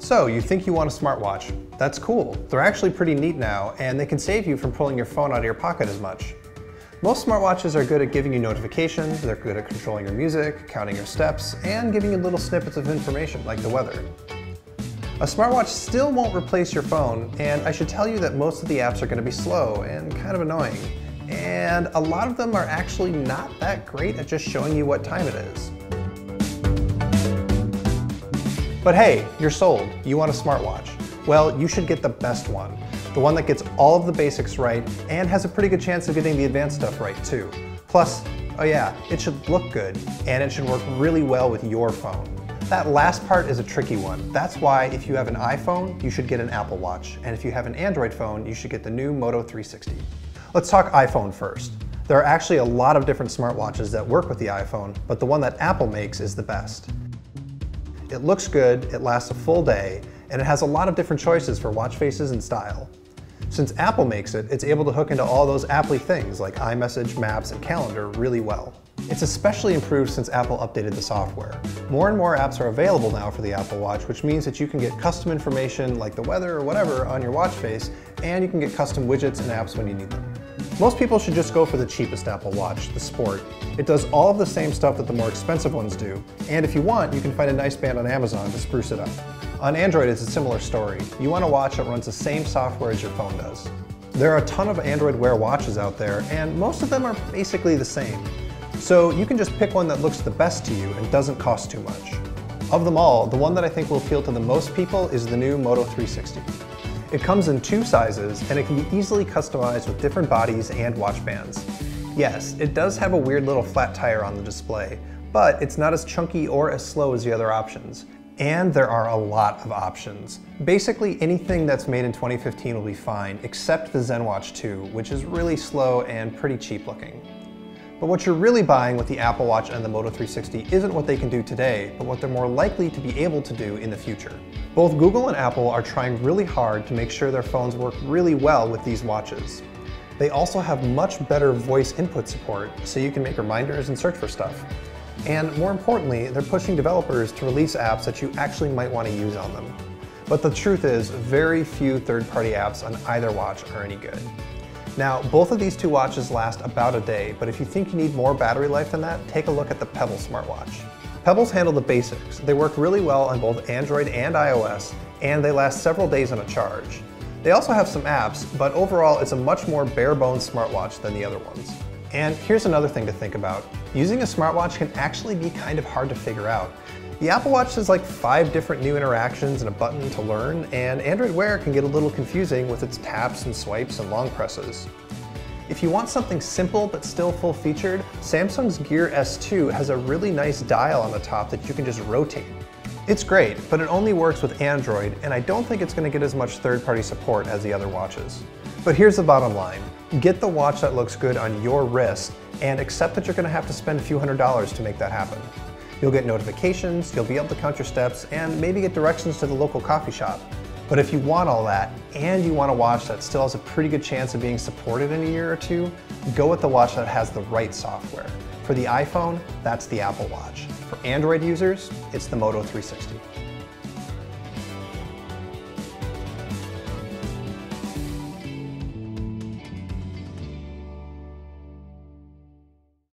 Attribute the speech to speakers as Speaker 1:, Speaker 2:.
Speaker 1: So you think you want a smartwatch. That's cool. They're actually pretty neat now, and they can save you from pulling your phone out of your pocket as much. Most smartwatches are good at giving you notifications, they're good at controlling your music, counting your steps, and giving you little snippets of information like the weather. A smartwatch still won't replace your phone, and I should tell you that most of the apps are going to be slow and kind of annoying. And a lot of them are actually not that great at just showing you what time it is. But hey, you're sold. You want a smartwatch. Well, you should get the best one. The one that gets all of the basics right and has a pretty good chance of getting the advanced stuff right too. Plus, oh yeah, it should look good and it should work really well with your phone. That last part is a tricky one. That's why if you have an iPhone, you should get an Apple Watch. And if you have an Android phone, you should get the new Moto 360. Let's talk iPhone first. There are actually a lot of different smartwatches that work with the iPhone, but the one that Apple makes is the best. It looks good, it lasts a full day, and it has a lot of different choices for watch faces and style. Since Apple makes it, it's able to hook into all those Apple-y things like iMessage, Maps, and Calendar really well. It's especially improved since Apple updated the software. More and more apps are available now for the Apple Watch, which means that you can get custom information like the weather or whatever on your watch face, and you can get custom widgets and apps when you need them. Most people should just go for the cheapest Apple Watch, the Sport. It does all of the same stuff that the more expensive ones do, and if you want, you can find a nice band on Amazon to spruce it up. On Android, it's a similar story. You want a watch that runs the same software as your phone does. There are a ton of Android Wear watches out there, and most of them are basically the same. So you can just pick one that looks the best to you and doesn't cost too much. Of them all, the one that I think will appeal to the most people is the new Moto 360. It comes in 2 sizes, and it can be easily customized with different bodies and watch bands. Yes, it does have a weird little flat tire on the display, but it's not as chunky or as slow as the other options. And there are a lot of options. Basically anything that's made in 2015 will be fine, except the ZenWatch 2, which is really slow and pretty cheap looking. But what you're really buying with the Apple Watch and the Moto 360 isn't what they can do today, but what they're more likely to be able to do in the future. Both Google and Apple are trying really hard to make sure their phones work really well with these watches. They also have much better voice input support, so you can make reminders and search for stuff. And more importantly, they're pushing developers to release apps that you actually might want to use on them. But the truth is, very few third-party apps on either watch are any good. Now, both of these 2 watches last about a day, but if you think you need more battery life than that, take a look at the Pebble smartwatch. Pebbles handle the basics. They work really well on both Android and iOS, and they last several days on a charge. They also have some apps, but overall it's a much more bare-bones smartwatch than the other ones. And here's another thing to think about. Using a smartwatch can actually be kind of hard to figure out. The Apple Watch has like 5 different new interactions and a button to learn, and Android Wear can get a little confusing with its taps and swipes and long presses. If you want something simple but still full-featured, Samsung's Gear S2 has a really nice dial on the top that you can just rotate. It's great, but it only works with Android, and I don't think it's going to get as much third-party support as the other watches. But here's the bottom line. Get the watch that looks good on your wrist, and accept that you're going to have to spend a few $100s to make that happen. You'll get notifications, you'll be able to count your steps, and maybe get directions to the local coffee shop. But if you want all that, and you want a watch that still has a pretty good chance of being supported in a year or 2, go with the watch that has the right software. For the iPhone, that's the Apple Watch. For Android users, it's the Moto 360.